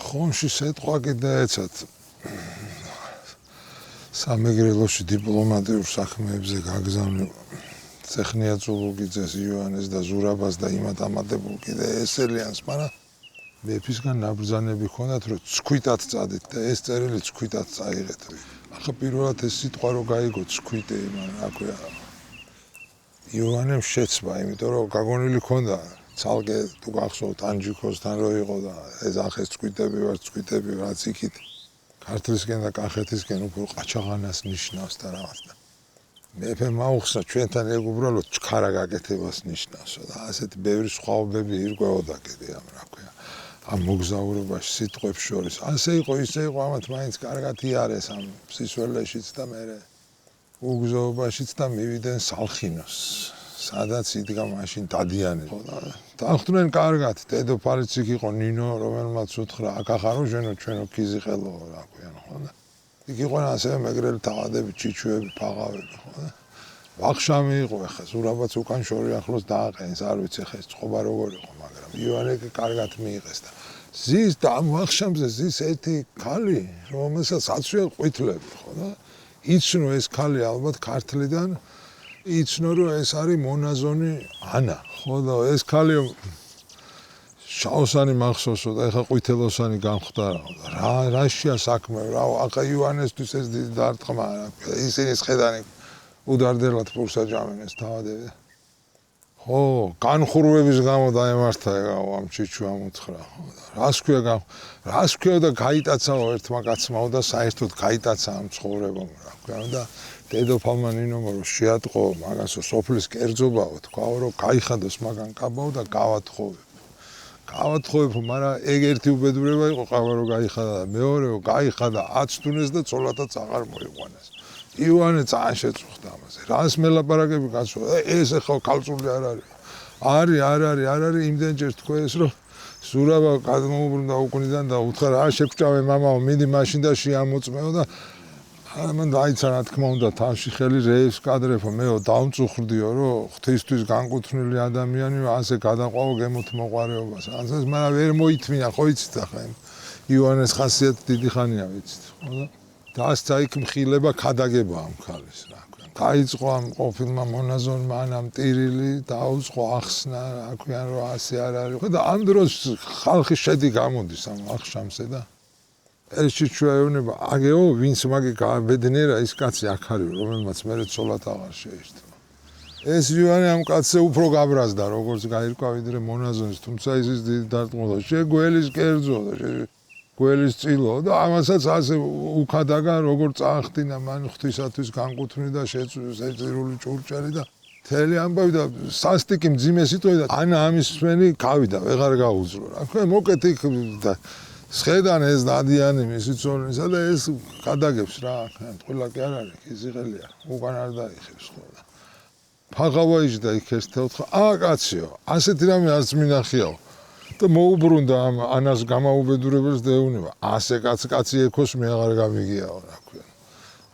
ხომში სიტყვა კიდე ეცათ სამეგრელოში დიპლომატიურ საქმეებზე გაგზავნილ ცეხნია წულუგიძეს, ივანეს და ზურაბას და იმათ ამადებულ კიდე ესელიანს, მაგრამ მეფისგან ნაბრძანები ჰქონდათ, რომ ცქვიტად წადით და ეს წერილი ცქვიტად წაიღეთ. ახლა პირველად ეს სიტყვა რო გაიგო ცქვიტი, მაგრამ რა ქვია ივანემ შეცვა, იმიტომ რომ გაგონილი ჰქონდა ცალკე თუ გახსოვთ ანჯიქოსთან რო იყო და ეძახეს ცქვიტები ვარ, რაც იქით ქართლისკენ და კახეთისკენ უფრო ყაჩაღანას ნიშნავს და რაღაც და მეფე მაუხსნა ჩვენთან ეგ უბრალოდ ჩქარა გაკეთებას ნიშნავსო და ასეთი ბევრი სხვაობები ირკვეოდა კიდე ამ რა ქვია ამ მოგზაურობაში სიტყვებს შორის ასე იყო ისე იყო ამათ მაინც კარგად იარეს ამ სისველეშიც და მერე უგზაურობაშიც და მივიდნენ სალხინოს სადაც იდგა მაშინ დადიანი ხო და დახვდნენ კარგად დედოფალიც იქ იყო ნინო რომელმაც უთხრა აქ ახარო ჩვენო ქიზი ხელო რა ქვია ხო და იქ იყო ასევე მეგრელი თავადები ჩიჩუები ფაღავები ხო და ვახშამი იყო ახლა ზურაბაც უკან შორი ახლოს დააყენს არ ვიცი ხა ეს წყობა როგორ იყო მაგრამ ივანე კარგად მიიღეს და ზის და ამ ვახშამზე ზის ერთი ქალი რომელსაც აცვია ყვითლები ხო და იცნო ეს ქალი ალბათ ქართლიდან იცნო რომ ეს არის მონაზონი ანა ხო და ეს ქალი შაოსანი მახსოვსო და ეხა ყვითელოსანი გამხვდა რაშია საქმე რა ახლა ივანესთვის ეს დიდი დარტყმა ისინი შედანი უდარდელად ფურსა ჯამენეს თავადები ხო განხურვების გამო დაემართა ეგაო ამ ჩიჩუამ უთხრა ხო და რას ქვია და გაიტაცაო ერთმა კაცმა და საერთოდ გაიტაცა ამ ცხოვრებამ რა ქვია და დედოფალმა ნინომ რომ შეატყო მაგასო სოფლის კერძობაო თქვაო რომ გაიხადოს მაგან კაბაო და გავათხოვებო მაგრამ ეგ ერთი უბედურება იყო ყავა რომ გაიხადა და მეორე რომ გაიხადა აცდუნეს და ცოლადაც აღარ მოიყვანეს ივანე ძალიან შეწუხდა ამაზე რას მელაპარაკები გასვა ეს ახლა ქალწული არ არის იმდენჯერ თქვენს რომ ზურაბა გადმოუბრუნდა უკუნიდან და უთხრა რა შეგჭავე მამაო მიდი მაშინ და შეამოწმეო და მან დაიცა რა თქმა უნდა თავში ხელი რეებს კადრებო მეო დავმწუხრდიო რომ ღვთისთვის განკუთვნილი ადამიანი ასე გადაყვაო გემოთ მოყარეობას ასე მაგრამ ვერ მოითმინა ხო იცით ახლა ივანეს ხასიათი დიდი ხანია ვიცით ხო და დასცა იქ მხილება ქადაგება ამ ქალის რა ქვია დაიწყო ამ ყოფილმა მონაზონმა ამ ტირილი დაუწყო ახსნა რა ქვია რომ ასე არ არის ხო და ამ დროს ხალხი შედი გამოდის ამ ახშამზე და ეს ჩიჩუეონება აგეო ვინც მაგი გააბედნიერა ის კაცი აქ არის რომელმაც მე ცოლად აღარ შეერთმა ეს ივანე ამ კაცზე უფრო გაბრაზდა როგორც გაირკვა ვიდრე მონაზონის თუმცა ის დიდი დარტყმოდა შეგველის კერძო და გველის წილო და ამასაც ასე უქადაგა როგორ წაახდინა მან ღვთისათვის განკუთვნილი და შეწირული ჭურჭელი და თელი ამბავი და სასტიკი მძიმე სიტყვი და ანა ამის მსმენი გავიდა ვეღარ გაუძლო რა ქვია მოკეთ იქ და შედან ეს დადიანი მისი ცოლისა და ეს გადაგებს რა ყველა კი არ არის იზიღელია უკან არ დაიხევს ხო და ფაღავა იჯდა იქ ეს თელთხა კაციო ასეთი რამე არც მინახიაო და მოუბრუნდა ამ ანას გამაუბედურებელს და ეუნება ასე კაცი ექოს მე აღარ გამიგიაო რა ქვია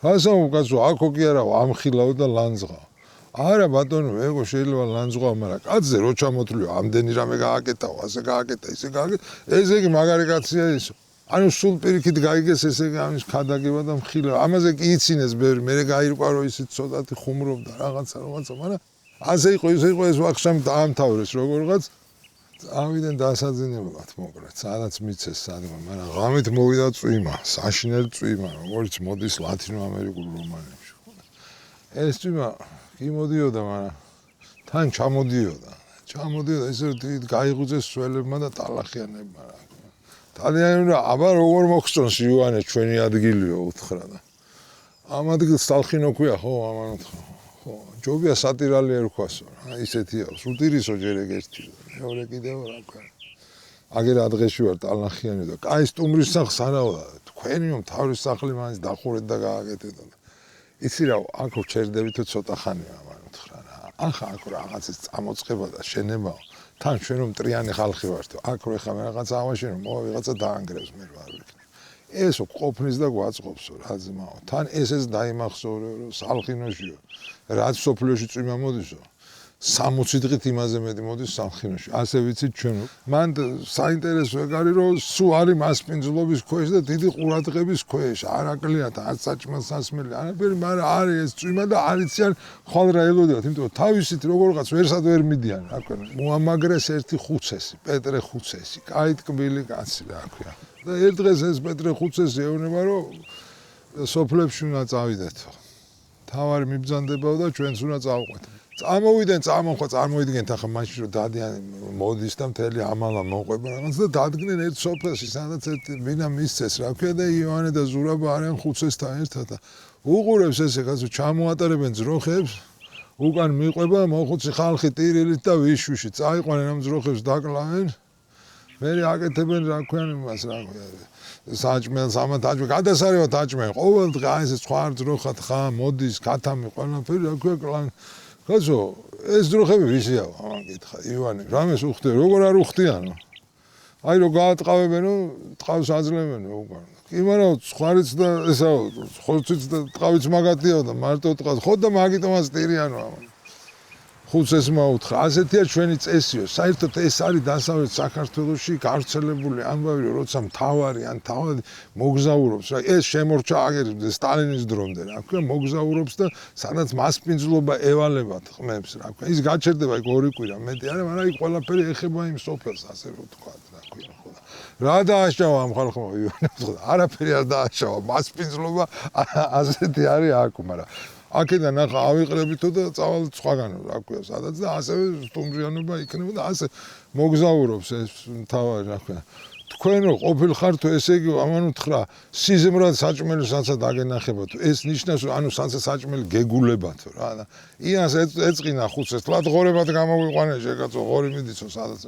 რასაო კაცო აქო კი არა ამხილაო და ლანძღაო არა ბატონო ეგო შეიძლება ლანძღაო მაგრამ კაცზე რო ჩამოთვლიო ამდენი რამე გააკეთაო ასე გააკეთა ისე გააკეთა ესე იგი მაგარი კაცია ის ანუ სულ პირიქით გაიგეს ესე იგი ამის ქადაგება და მხილა ამაზე კი იცინეს ბევრი მე გაირკვა რომ ისიც ცოტათი ხუმრობდა რაღაცა მაგრამ ასე იყო ეს ვახშამი დაამთავრეს როგორღაც ავიდან დასაძინებლად მოკლედ სადაც მიცეს სადღა მაგრამ ღამით მოვიდა წვიმა საშინელი წვიმა როგორც მოდის ლათინო ამერიკულ რომანებში ეს წვიმა კი მოდიოდა მაგრამ თან ჩამოდიოდა ესე დიდ გაიღუძეს სველებმა და ტალახიანებმა რა თალიანებმა აბა როგორ მოგწონს ივანე ჩვენი ადგილიო უთხრა და ამ ადგილს სალხინო ქვია ხო ამან უთხრა ხო ჯობია სატირალი ერქვასო რა ისეთია სუტირისო ჯერ ეგ ერთი მეორე კიდევ რა ქვია აგერ ადღეში ვარ ტალახიანი და კაი სტუმრის სახლს არავდა თქვენიო თავის სახლი მაინც დახურეთ და გააკეთეთ იცი რა აქ ვჩერდები თუ ცოტა ხანია ამან უთხრა რა ახლა აქ რაღაცის წამოწყება და შენებაო თან ჩვენ რომ მტრიანი ხალხი ვართ აქ რო ხა მე რაღაც ავაშენო მოვა ვიღაცა დაანგრევს მე ვარ ვიქნებ ესო ყოფნის და გვაწყობსო რა ძმაო თან ესეც დაიმახსოვრე რომ სალხინოშიო რაც სოფლიოში წვიმა მოდისო 60 დღით იმაზე მეტი მოდის სამხინოში. ასე ვიცით ჩვენ. მან საინტერესო ეგ არის რომ სულ არის მასპინძლობის ქვეშ და დიდი ყურადღების ქვეშ. არ აკლიათ არც საჭმელ-სასმელი, არაფერი, მაგრამ არის ეს წვიმა და არიციან ხვალ რა ელოდათ, იმიტომ რომ თავისით როგორღაც ვერსად ვერ მიდიან, რა ქვია. მოამაგრეს ერთი ხუცესი, პეტრე ხუცესი, კაი ტკბილი კაცი რა ქვია. და ერთ დღეს ეს პეტრე ხუცესი ეუბნება რომ სოფლებში უნდა წავიდეთო. თავარი მიბრძანდებაო და ჩვენც უნდა წავყვეთ. წამოვიდნენ, წარმოიდგენთ ახლა მაშინ რომ დადიან მოდის და მთელი ამალა მოყვება რაღაც და დადგნენ ერთ სოფელში, სადაც ერთ ვინა მისცეს, რა ქვია და იოანე და ზურაბა არიან ხუცესთან ერთად და უყურებს ესე კაცო ჩამოატარებენ ძროხებს, უკან მიყვება მოხუცი ხალხი ტირილით და ვიშვიში, წაიყვანენ ამ ძროხებს დაკლავენ, მერე აკეთებენ რა ქვია იმას რა ქვია საჭმელს ამათ აჭმე გადასარევად აჭმენ ყოველ დღე აი ეს სხვა ძროხად ხა მოდის კათამი ყველაფერი რა ქვია კლან კაცო ეს ძროხები ვისია ამან კითხა ივანე რამეს უხდე როგორ არ უხდიანო აი რო გაატყავებენო ტყავს აძლევენო უკან კი მაგრამ სხვარიც და ესაო ხორციც და ტყავიც მაგათიაო და მარტო ტყავს ხო და მაგიტომაც ტირიანო ამან ხუცეს მოუთხა ასეთია ჩვენი წესიო საერთოდ ეს არის დასავლეთ საქართველოში გავრცელებული ამბავი რომ როცა მთავარი ან თავად მოგზაურობს რა ეს შემორჩა აგერ სტალინის დრომდე რა ქვია მოგზაურობს და სადაც მასპინძლობა ევალებათ ხმებს რა ქვია ის გაჩერდება იქ ორი კვირა მეტი არა მაგრამ იქ ყველაფერი ეხება იმ სოფელს ასე რომ თქვა რა ქვია ხო რა დააშავა ამ ხალხმა ივანებს არაფერი არ დააშავა მასპინძლობა ასეთი არის აქ მაგრამ აქედან ახლა ავიყრებითო და წავალთ სხვაგანო რა ქვია სადაც და ასევე სტუმრიანობა იქნება და ასე მოგზაურობს ეს თავი რა ქვია თქვენ რო ყოფილ ხართ ესე იგი ამან უთხრა სიზმრად საჭმელისაც დაგენახებათ ეს ნიშნავს რომ ანუ საჭმელი გეგულებათო რა და იანს ეწყინა ხუცეს თლად ღორებად გამოგვიყვანე შეკაცო ღორი მიდიცო სადაც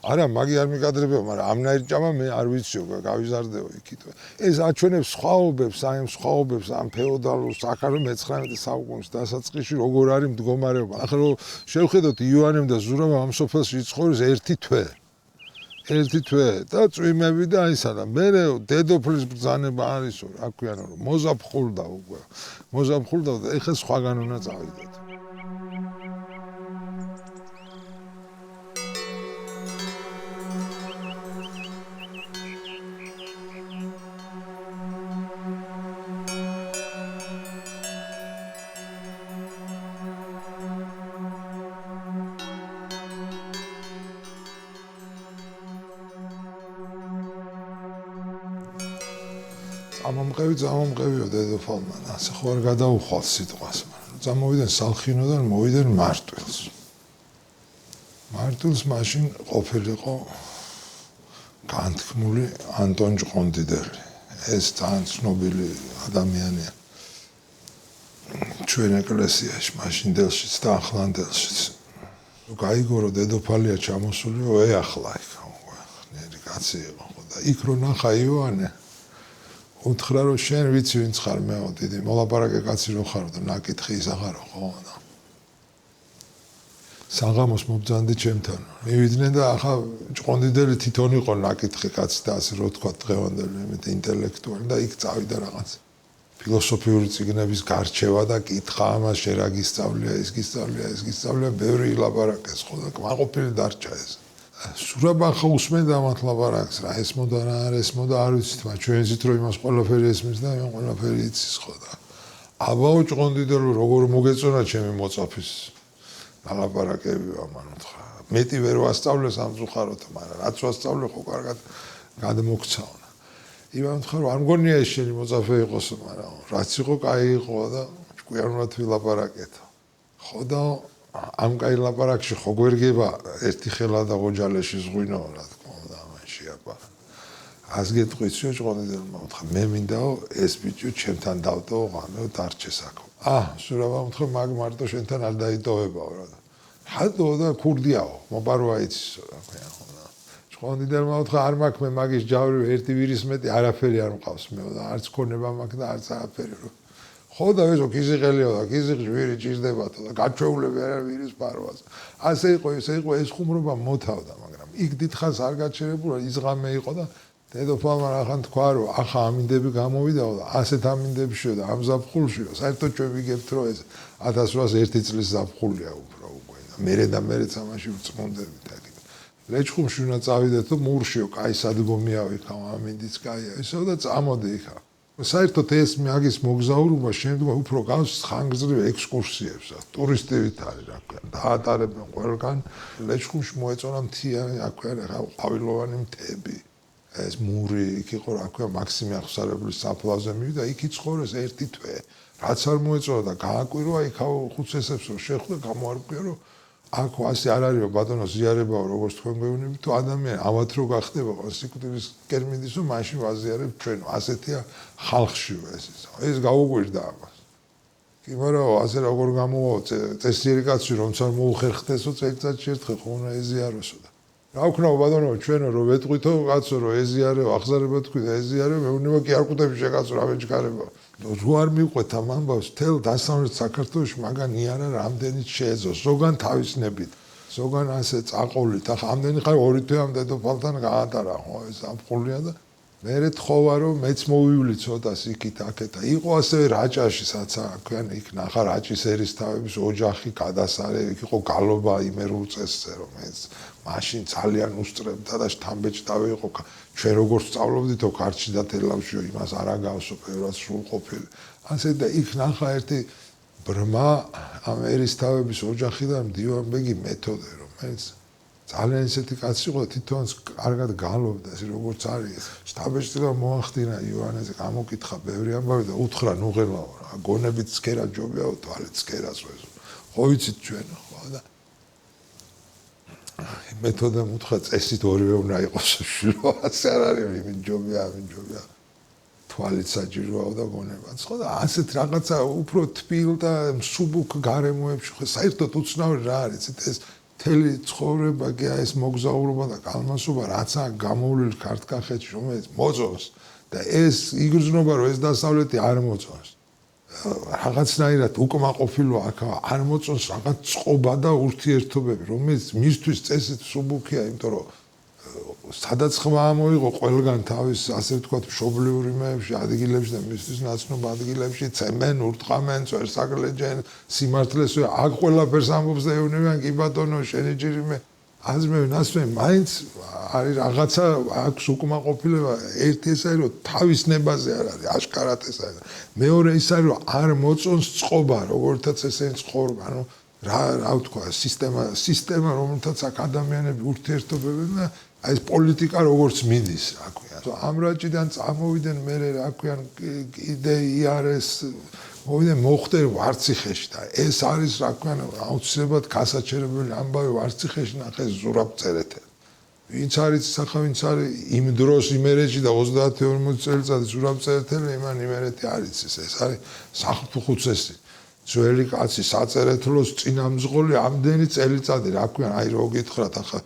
არა მაგი არ მიგადრებეო მაგრამ ამნაირი ჭამა მე არ ვიციო გავიზარდეო იქით ეს აჩვენებს სხვაობებს აი ამ სხვაობებს ამ ფეოდალურ საქართველოს მე-19 საუკუნის დასაწყისში როგორ არის მდგომარეობა ახლა რომ შევხედოთ იოანემ და ზურაბამ ამ სოფელში იცხოვრეს ერთი თვე და წვიმები და ისა და მე დედოფლის ბრძანება არისო რა ქვიანო რომ მოზაფხულდა უკვე მოზაფხულდა და ეხლა სხვაგან უნდა წავიდეთ წამომყევიო დედოფალმა ასე ხო არ გადაუხვალ სიტყვას მაგრამ წამოვიდნენ სალხინოდან მოვიდნენ მარტვილს მაშინ ყოფილიყო განთქმული ანტონ ჭყონდიდელი ეს ძალიან ცნობილი ადამიანია ჩვენ ეკლესიაში მაშინდელშიც და ახლანდელშიც გაიგო რომ დედოფალია ჩამოსულიო ეახლა იქ ნერი კაცი იყო და იქ რო ნახა იოანე უთხრა რომ შენ ვიცი ვინც ხარ მეო დიდი მოლაპარაკე კაცი რო ხარო და ნაკითხი ისახარო ხო და საღამოს მობძანდი ჩემთან მივიდნენ და ახლა ჭყონდიდელი თვითონ იყო ნაკითხი კაცი და ასე რო თქვა დღევანდელი იმით ინტელექტუალი და იქ წავიდა რაღაც ფილოსოფიური წიგნების გარჩევა და კითხა ამას შე რა გისწავლია ის გისწავლია ბევრი ილაპარაკეს ხო და კმაყოფილი დარჩა ეს სურაბან ხო უსმენდა ამათ ლაპარაკს რა ეს მოდა რა არის ეს მოდა არ ვიცით მაგრამ ჩვენ ზით რომ იმას ყველაფერი ესმის და მე ყველაფერი იცის ხო და აბაო ჭყონდიდელო როგორ მოგეწონა ჩემი მოწაფის ლაპარაკები ამან უთხრა მეტი ვერ ვასწავლე სამწუხაროდ მაგრამ რაც ვასწავლე ხო კარგად გადმოგცაონა ივან უთხრა რომ არ მგონია ეს შენი მოწაფე იყოს მაგრამ რაც იყო კაი იყო და ჭკვიანურად ვილაპარაკეთო ხო და ამ კაი ლაპარაკში ხო გვერგება ერთი ხელა და ოჯალეში ზღვინო რა თქმა უნდა ამაში აბა ას გეტყვიციო ჭყონდიdelმა უთხრა მე მინდაო ეს ბიჭო ჩემთან დავტოვო ღამეო დარჩეს აქ სურაბა უთხრა მაგ მარტო შენთან არ დაიტოვებაო რა ჰატო და ქურდიაო მოპარვა იცისო რა ქვია ხო ჭყონდიdelმა უთხრა არ მაქვს მე მაგის ჯავრი ერთი ვირის მეტი არაფერი არ მყავს მეო და არც ქონება მაქვს და არც არაფერი ხო და ესო კიზიყელიო და კიზიყი ვირი ჭირდებათო და გაჩვეულები არ ვირის პარვას ასე იყო ეს ხუმრობა მოთავდა მაგრამ იქ დიდხანს არ გაჩერებულა ის ღამე იყო და დედოფალმა რახან თქვა რომ ახლა ამინდები გამოვიდაო და ასეთ ამინდები შევდა ამ ზაფხულშიო საერთოდ ჩვენ ვიგებთ რომ ეს 1801 წლის ზაფხულია უფრო უკვე და მერე ამაში ვწმუნდებით აქ ლეჩხუმში უნდა წავიდეთ და მურშიო კაი სადგომია იქა ამინდიც კაია ისო და წამოდი იქა საერთოდ ეს მაგის მოგზაურობა შემდგომ უფრო გავს ხანგრძლივ ექსკურსიებს ტურისტებით არის რა ქვია დაატარებენ ყველგან ლეჩხუმში მოეწონა მთიანი რა ქვია ყვავილოვანი მთები ეს მური იქ იყო რა ქვია მაქსიმე ახსარებლის საფლავზე მივიდა იქ იცხოვრეს ერთი თვე რაც არ მოეწონა და გააკვირვა იქაო ხუცესებს რომ შეხვდა გამოარკვია რომ აქ ასე არ არის რომ ბატონო ზიარებაო როგორც თქვენ გვეუბნებით თუ ადამიანი ამათ რო გახდება სიკვდილის კერმინდის რომ მაშინ ვაზიარებ ჩვენ ასეთია ხალხშიო ეს გაუკვირდა ამას კი მაგრამ ასე როგორ გამოვა წესიერი კაცი რომ არ მოუხერხდესო წელიწადში ერთხელ ხო უნდა ეზიაროსო და რა ვქნაო ბატონო ჩვენო რომ ვეტყვითო კაცო რომ ეზიარეო აღზარება თქვი და ეზიარეო მეუბნება კი არ ყვდები შეკაცო რა ვეჩქარებო რო არ მიყვეთ ამ ამბავს თელ დასავლეთ საქართველოში მაგან იარა რამდენიც შეეძლო ზოგან თავისნებით ზოგან ასე წაყოლით ახლა ამდენი ხარ ორი თვე ამ დედოფალთან გაატარა ხო ეს ამხოლია და მე თხოვა რომ მეც მოვივლი ცოტას იქით აქეთ და იყო ასევე რაჭაში საცა ქვიან იქ ნახა რაჭის ერისთავების ოჯახი გადასარე იქ იყო გალობა იმერულ წესზე რომ ეს მაშინ ძალიან უსწრებდა და შთამბეჭდავი იყო ჩვენ როგორც სწავლობდითო ქართლში და თელავშიო იმას არ აგავსო ბევრად სრულყოფილი ასე და იქ ნახა ერთი ბრმა ამ ერისთავების ოჯახიდან მდივანბეგი მეთოდე რომელიც ძალიან ისეთი კაცი იყო თვითონ კარგად გალობდა ეს როგორც არის შთამბეჭდავი და მოახდინა ივანეზე გამოკითხა ბევრი ამბავი და უთხრა ნუღელაო რა გონებით ცქერა ჯობიაო თვალით ცქერას ვეზო ხო ვიცით ჩვენ ხო და მეთოდამ უთხრა წესით ორივე უნდა იყოს შვილო ასე არ არის იმით ჯობია თვალით საჭიროა და გონებაც ხო და ასეთ რაღაცა უფრო თბილ და მსუბუქ გარემოებში ხო საერთოდ უცნაური რა არის ეს მთელი ცხოვრება კი ეს მოგზაურობა და კალმასობა რაცა გამოვლილი ქართკახეთში რომელიც მოწონს და ეს იგრძნობა რომ ეს დასავლეთი არ მოწონს რაღაცნაირად უკმაყოფილო აქ არ მოწონს რაღაც წყობა და ურთიერთობები რომელიც მისთვის წესით მსუბუქია იმიტომ რომ სადაც ხმა მოიღო ყველგან თავის ასე ვთქვათ მშობლიური მეებში ადგილებში და მისთვის ნაცნობ ადგილებში ცემენ ურტყამენ წერსაგლეჯენ სიმართლეს აქ ყველაფერს ამბობს და ეუბნებიან კი ბატონო შენი ჯირიმე აზმევენ ასმე მაინც არის რაღაცა აქვს უკმაყოფილება ერთი ეს არის რომ თავის ნებაზე არ არის აშკარად ეს არის მეორე ის არის რომ არ მოწონს წყობა როგორთაც ესენი ცხოვრება ანუ რა ვთქვა სისტემა რომელთაც აქ ადამიანები ურთიერთობებენ და აი ეს პოლიტიკა როგორც მიდის რა ქვია ამ რაჭიდან წამოვიდნენ მე რა ქვია კიდე იარეს მოვიდნენ მოხდე ვარციხეში და ეს არის რა ქვია აუცილებლად გასაჩერებელი ამბავი ვარციხეში ნახე ზურაბწერეთელი ვინც არის სახა ვინც არის იმ დროს იმერეთში და 30-40 წელიწადი ზურაბწერეთელი იმან იმერეთი არის ეს არის საფუხუცესი ძველი კაცი საწერეთლოს წინამძღოლი ამდენი წელიწადი რა ქვია აი რო გითხრათ ახლა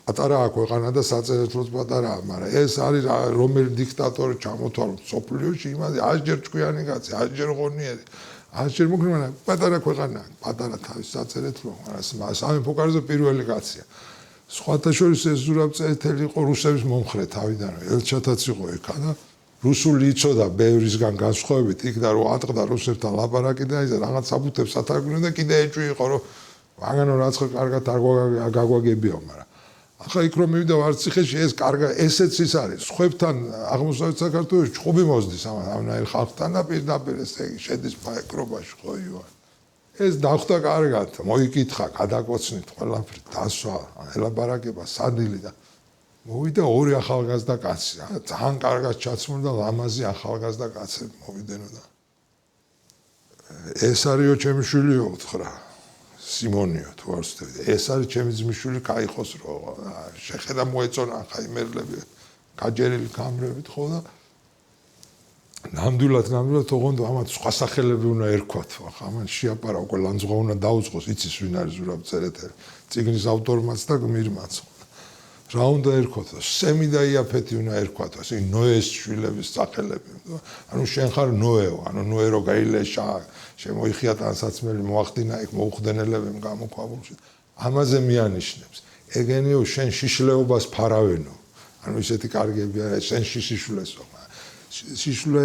პატარაა ქვეყანა და საწერეთლოც პატარაა, მაგრამ ეს არის რომელი დიქტატორი ჩამოთვალოთ სოფლიოში, იმაზე 100 ჯერ ჭკვიანი კაცი, 100 ჯერ ღონიერი, 100 ჯერ მოკლე, მაგრამ პატარა ქვეყანა, პატარა თავის საწერეთლო, მაგრამ სამეფო კარზე პირველი კაცია. სხვათა შორის ეს ზურაბწერეთელი იყო რუსების მომხრე თავიდან, ელჩათაც იყო იქ და რუსული იცოდა ბევრისგან განსხვავებით, იქ და რო ატყდა რუსებთან ლაპარაკი და ის რაღაც საბუთებს ათარგმნიდა და კიდე ეჭვი იყო, რომ მაგანო რაცხა კარგად არ გაგვაგებიო, მაგრამ ახლა იქ რომ მივიდა ვარციხეში ეს კარგა ესეც ის არის სხვებთან აღმოსავლეთ საქართველოს ჭუბი მოსდის ამნაირ ხალხთან და პირდაპირ ეს შედის ფაიკრობაში ხო ივან ეს დახვდა კარგად მოიკითხა გადაკოცნით ყველაფერი დასვა ელაბარაკება სადილი და მოვიდა ორი ახალგაზრდა კაცი ძალიან კარგად ჩაცმული და ლამაზი ახალგაზრდა კაცები მოვიდენო და ეს არისო ჩემი შვილიო უთხრა სიმონიო თუ არ ვცდები ეს არის ჩემი ძმისშვილი кайხოს რო შეხედა მოეწონა ხა იმერლები გაჯერილი გამრევით ხო და ნამდვილად თოღონდ ამათ სხვა სახელები უნდა ერქვათ ხა ამან შეაპარა უკვე ლანძღვა უნდა დაუწყოს იცის ვინ არის ზურაბწერეთელი წიგნის ავტორმაც და გმირმაც რა უნდა ერქვათ სემი და იაფეთი უნდა ერქვათ ასე ნოეს შვილების სახელები ანუ შენ ხარ ნოეო ანუ ნოე რო გაილეშა შემოიხია თანსაცმელი მოახდინა იქ მოუხდენელებემ გამოქვაბულში ამაზე მიანიშნებს ეგენიო შენ შიშლეობას ფარავენო ანუ ისეთი კარგები არა სენში სიშულესო სიშულე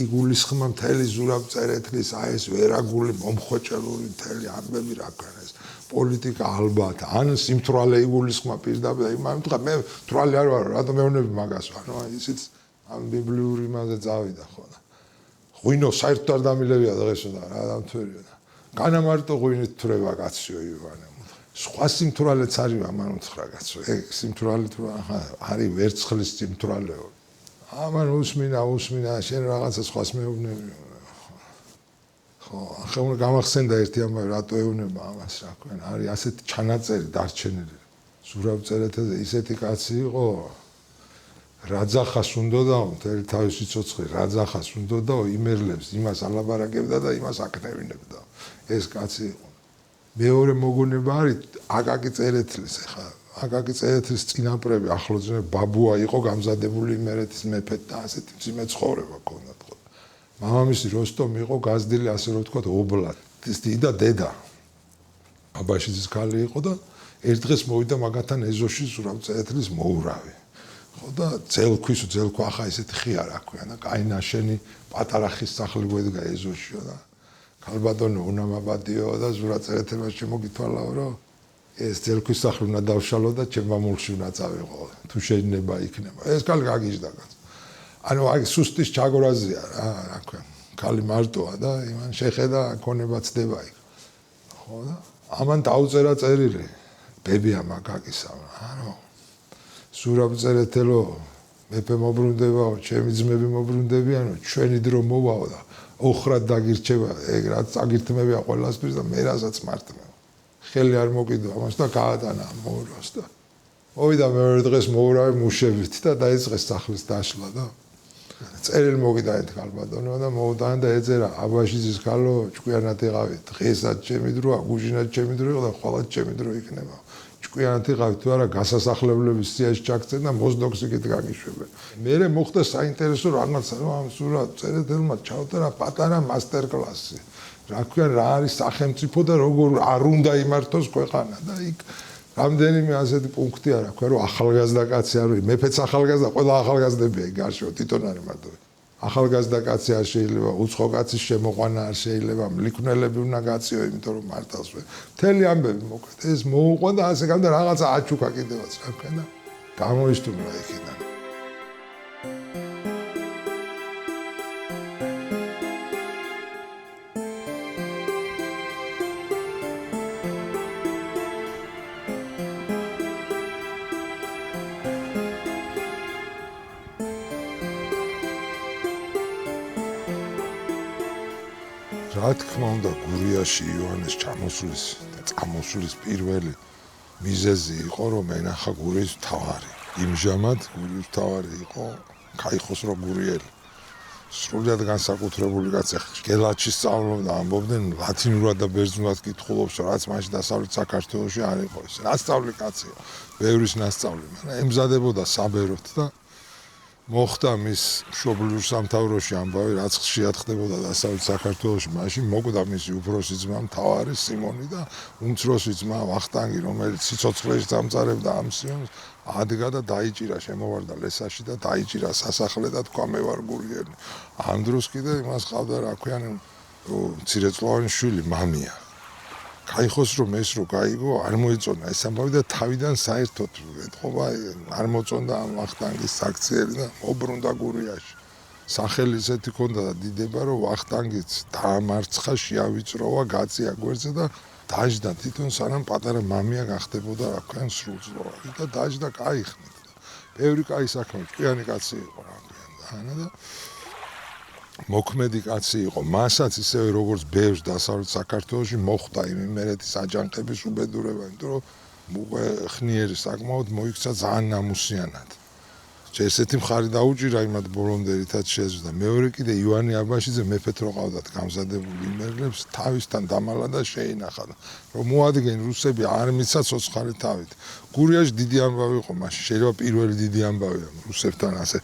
იგულისხმა მთელი ზურაბწერეთლის აი ეს ვერაგული მომხოჭელური მთელი ამბები რა ქონეს პოლიტიკა ალბათ ან სიმთვრალე იგულისხმა პირდაპირ იმართლა მე თვრალი არ ვარ რატომ მეუბნები მაგას ანუ ისიც ამ ბიბლიური იმაზე წავიდა ხო ღვინო საერთოდ არ დამილებია დღესოდა რა დამთვერია განამარტო ღვინით თვრება კაციო ივანე სხვა სიმთვრალეც არის ამან უთხრა კაცო ეგ სიმთვრალე თუ არის ვერცხლის სიმთვრალეო ამან უსმინა შენ რაღაცა სხვას მეუბნები ხო ახლა უნდა გამახსენდა ერთი ამბავი რატო ეუბნება ამას რა ქვენ არის ასეთი ჩანაწერი დარჩენილი ზურაბწერეთაზე ისეთი კაცი იყო რაძახას უნდოდაო მთელი თავის სიცოცხლე რაძახას უნდოდაო იმერლებს იმას ალაბარაკებდა და იმას აკნევინებდა ეს კაცი იყო მეორე მოგონება არის აკაკი წერეთლის ახლა აკაკი წერეთლის წინაპრები ახლოძნე ბაბუა იყო გამზადებული იმერეთის მეფედ და ასეთი მძიმე ცხოვრება ჰქონდა ხო მამამისი როსტომი იყო გაზრდილი ასე რომ ვთქვათ ობლად ის დიდა დედა აბაშიძის ქალი იყო და ერთ დღეს მოვიდა მაგათთან ეზოში ზურაბწერეთლის მოურავი ხო და ძელქვა ხა ესეთი ხია რა ქვია და კაი ნაშენი პატარა ხის სახლი გვედგა ეზოშიო და ქალბატონო უნამაბადიო და ზურაბწერეთელმა შემოგითვალაო რომ ეს ძელქვის სახლი უნდა დავშალო და ჩემ მამულში უნდა წავიღო თუ შეიძლება იქნება ეს კალი გაგიჟდა კაც ანუ აი სუსტის ჩაგორაზია რა ქვია ქალი მარტოა და იმან შეხედა ქონება ცდება იქ ხო და ამან დაუწერა წერილი ბებია მაგაკისა ანუ ზურაბწერეთელო მეფე მობრუნდებაო ჩემი ძმები მობრუნდებიანო ჩვენი დრო მოვაო და ოხრად დაგირჩება ეგ რაც აგირთმევია ყველასთვის და მე რასაც მართმევ ხელი არ მოკიდო ამას და გაატანა მოურავს და მოვიდა მეორე დღეს მოურავი მუშებით და დაიწყეს სახლის დაშლა და წერილი მოგიდა ერთ ქალბატონო და მოვდან და ეძერა აბაშიძის ქალო ჭკვიანად იყავით დღესაც ჩემი დროა გუჟინად ჩემი დრო და ხვალად ჩემი დრო იქნება ჭკვიანად იყავით თუ არა გასასახლებლების სიაში ჩაგწენ და მოსდოქსიკით გაგიშვებენ მერე მოხდა საინტერესო რაღაცა რომ ამ ზურაბწერეთელმა ჩავწერა პატარა მასტერ კლასი რა ქვია რა არის სახელმწიფო და როგორ არ უნდა იმართოს ქვეყანა და იქ რამდენიმე ასეთი პუნქტია რა ქვია რომ ახალგაზრდა კაცი არ ვი მეფეც ახალგაზრდა ყველა ახალგაზრდებია გარშევ თვითონ არის მარტო ახალგაზრდა კაცი არ შეიძლება უცხო კაცის შემოყვანა არ შეიძლება მლიქვნელები უნდა გაციო იმიტომ რომ მართავს მთელი ამბები მოკლედ ეს მოუყვა და ასე გამდა რაღაცა აჩუქა კიდევაც რა ქვია და გამოისტუმრა იქიდან რა თქმა უნდა გურიაში ივანეს ჩამოსვლის და წამოსვლის პირველი მიზეზი იყო რომ ენახა გურიის მთავარი იმჟამად გურიის მთავარი იყო ქაიხოსრო გურიელი სრულიად განსაკუთრებული კაცი გელათში სწავლობდა ამბობდნენ ლათინურად და ბერძნულად კითხულობს რაც მაშინ დასავლეთ საქართველოში არ იყო ეს ნასწავლი კაცია ბევრის ნასწავლი მაგრამ ემზადებოდა საბეროთ და მოხდა მის მშობლიურ სამთავროში ამბავი რაც ხშირად ხდებოდა დასავლეთ საქართველოში მაშინ მოკვდა მისი უფროსი ძმა მთავარი სიმონი და უმცროსი ძმა ვახტანგი რომელიც სიცოცხლეში დამწარებდა ამ სიონს ადგა და დაიჭირა შემოვარდა ლესაში და დაიჭირა სასახლე და თქვა მე ვარ გურიელი ამ დროს კიდე იმას ყავდა რა ქვიან მცირეწლოვანი შვილი მამია ქაიხოსრო ეს რო გაიგო არ მოეწონა ეს ამბავი და თავიდან საერთოდ ეთყობა არ მოწონდა ამ ვახტანგის საქციელი და მობრუნდა გურიაში სახელი ისეთი ჰქონდა და დიდება რომ ვახტანგიც დაამარცხა შეავიწროვა გაწია გვერდზე და დაждდა თვითონ სანამ პატარა მამია გახდებოდა რა ქვიან სრულწლოვანი და დაждდა кайხნით ბევრი кай საქმე ჭკვიანი კაცი იყო რა ქვიან და მოქმედი კაცი იყო მასაც ისევე როგორც ბევრს დასავლეთ საქართველოში მოხდა იმ იმერეთის აჯანყების უბედურება იმიტომ რომ უკვე ხნიერი საკმაოდ მოიქცა ძალიან ნამუსიანად ესეთი მხარი დაუჭირა იმათ ბოლომდე რითაც შეძლო და მეორე კიდე ივანე აბაშიძე მეფეთ რო ყავდათ გამზადებული იმერლებს თავისთან დამალა და შეინახა რომ მოადგენ რუსები არ მიცა ცოცხალი თავით გურიაში დიდი ამბავი იყო მაშინ შეიძლება პირველი დიდი ამბავია რუსებთან ასე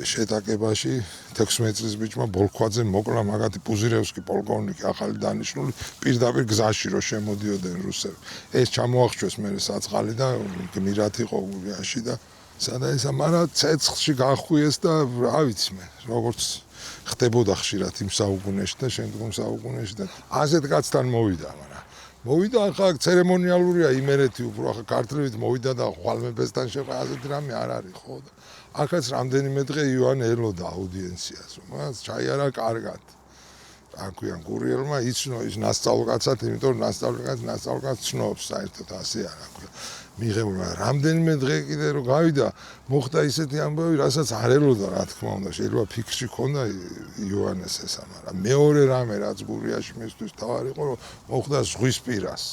შეტაკებაში 16 წლის ბიჭმა ბოლქვაძე მოკლა მაგათი პუზირევსკი პოლკოვნიკი ახალი დანიშნული პირდაპირ გზაში რო შემოდიოდნენ რუსები ეს ჩამოახშვეს მე საწყალი და გმირად იყო გურიაში და სადაისა მაგრამ ცეცხლში გახვიეს და რა ვიცი მე როგორც ხდებოდა ხშირად იმ საუკუნეში და შემდგომ საუკუნეში და ასეთ კაცთან მოვიდა მაგრამ მოვიდა ახლა ცერემონიალურია იმერეთი უფრო ახლა ქართლებით მოვიდა და ხვალმებესთან შეყა ასეთი რამე არ არის ხო და ახაც რამდენიმე დღე ივანე ელოდა აუდიენციას რომ მას ჩაიარა კარგად რა ქვია გურიელმა იცნო ის ნასწავლკაცად იმიტომ რომ ნასწავლკაც ცნობს საერთოდ ასე არა ქვია მიღებულა რამდენიმე დღე კიდე რომ გავიდა მოხდა ისეთი ამბავი რასაც არ ელოდა რა თქმა უნდა შეიძლება ფიქრში ქონდა ივანეს ესა მაგრამ მეორე რამე რაც გურიაში მისთვის თავარი იყო რომ მოხდა ზღვის პირას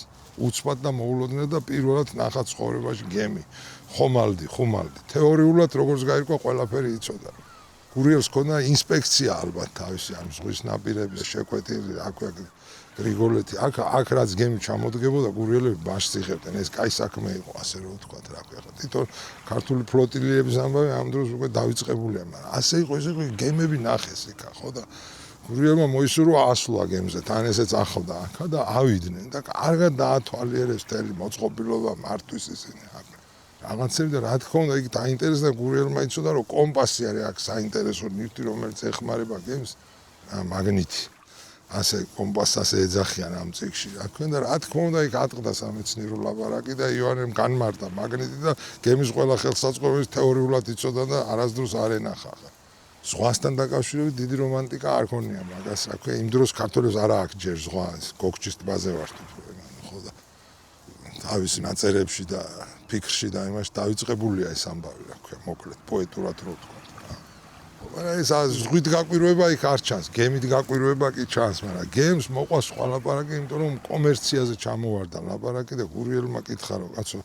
უცბად და მოულოდნელად და პირველად ნახა ცხოვრებაში გემი ხომალდი თეორიულად როგორც გაირკვა ყველაფერი იცოდა გურიელს ქონდა ინსპექცია ალბათ თავისი ამ ზღვის ნაპირებზე შეკვეთილი აქვე გრიგოლეთი აქ რაც გემი ჩამოდგებოდა გურიელები ბაშს იღებდნენ ეს კაი საქმე იყო ასე რომ ვთქვათ რა ქვია ხა თვითონ ქართული ფლოტილიების ამბავი ამ დროს უკვე დაიწყებულია მაგრამ ასე იყო ესე გემები ნახეს იქა ხო და გურიელმა მოისურვა ასვლა გემზე თან ესეც ახლდა აქა და ავიდნენ და კარგად დაათვალიერეს მთელი მოწყობილობა მართვის ისინი რაღაცები და რა თქმა უნდა იქ დაინტერესდა გურიელმა იცოდა რომ კომპასი არის აქ საინტერესო ნივთი რომელიც ეხმარება გემს მაგნიტი ასე კომპასს ეძახიან ამ წიგში რა თქვენ და რა თქმა უნდა იქ ატყდა სამეცნიერო ლაბორატორია და ივანემ განმარტა მაგნიტი და გემის ყველა ხელსაწყოების თეორიულად იცოდა და არასდროს არ ენახა ზღვასთან დაკავშირებით დიდი რომანტიკა არ ქონია მაგას რა ქვია იმ დროს ქართველებს არა აქვს ჯერ ზღვა გოგჩის ტბაზე ვართ ხო და თავის ნაწერებში და ფიქრში და იმაში დაიწყებულია ეს ამბავი რა ქვია მოკლედ პოეტურად რო ვთქვა მაგრამ ეს ზღვით გაკვირვება იქ არ ჩანს გემით გაკვირვება კი ჩანს მაგრამ გემს მოყვა სხვა ლაპარაკი იმიტომ რომ კომერციაზე ჩამოვარდა ლაპარაკი და გურიელმა კითხა რომ კაცო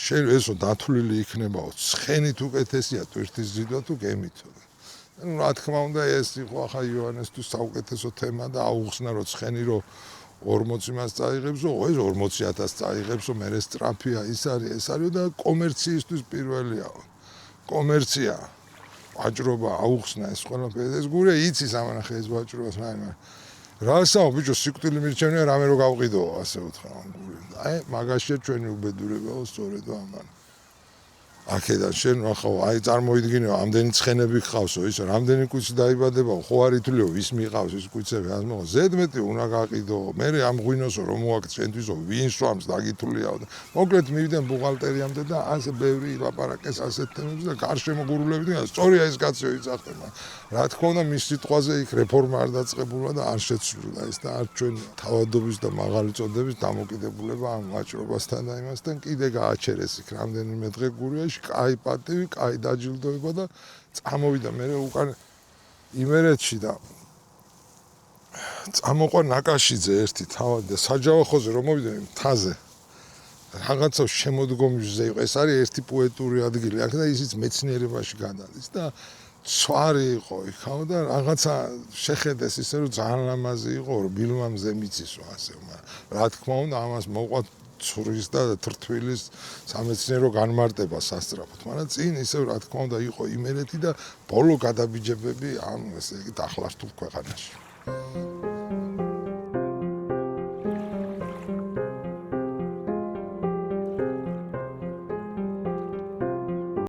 შენ ესო დათვლილი იქნებაო ცხენით უკეთესია ტვირთის ზიდვა თუ გემით ну რა თქმა უნდა ეს იყო ახლა ივანესთვის საუკეთესო თემა და აუხსნა რომ ცხენი რო 40 იმას წაიღებსო, ეს 40000 წაიღებსო, მე სტრაფია ის არის და კომერციისთვის პირველია. კომერცია. ვაჭრობა აუხსნა ეს ყველაფერი. ეს გურია იცის ამანახე ეს ვაჭრობას მაგრამ რასაო ბიჭო სიკვდილი მირჩენია რამე რო გავყიდო ასე უთხრა გურია. აი მაგაშია ჩვენი უბედურებაო სწორედ ამან. აქედან შენ ახლა წარმოიდგინე ამდენი ცხენები გყავსო ის რამდენი კუცი დაიბადება ხო არ ითვლიო ვის მიყავს ის კუცები ასე მოყვა ზედმეტი უნდა გაყიდო მე ამ ღვინოსო რომ მოაქვს ჩვენთვისო ვინ სვამს დაგითვლიაო და მოკლედ მივიდნენ ბუღალტერიამდე და ასე ბევრი ლაპარაკეს ასეთ თემებზე და გარშემო გურულებდნენ სწორია ეს კაცო იცახება რა თქმა უნდა მის სიტყვაზე იქ რეფორმა არ დაწყებულა და არ შეცვლილა ეს და არ ჩვენ თავადობის და მაღალი წოდების დამოკიდებულება ამ ვაჭრობასთან და იმასთან კიდე გააჩერეს იქ რამდენიმე დღე გურიაში კაი პატივი, კაი დაჯილდოება და წამოვიდა მე უკან იმერეთში და წამოყვა ნაკაშიძე ერთი თავად და საჯავახოზე რომ მოვიდა მთაზე რაღაცა შემოდგომისზე იყო ეს არის ერთი პოეტური ადგილი აქ და ისიც მეცნიერებაში გადადის და ცვარი იყო იქაო და რაღაცა შეხედეს ისე რომ ძალიან ლამაზი იყო რომ ბილმამზე მიცისო ასე რა თქმა უნდა ამას მოყვა ცურის და თრთვილის სამეცნიერო განმარტება სასწრაფოდ, მაგრამ წინ ისევ რა თქმა უნდა იყო იმერეთი და ბოლო გადაბიჯებები ამ ესე იგი დახლართულ ქვეყანაში.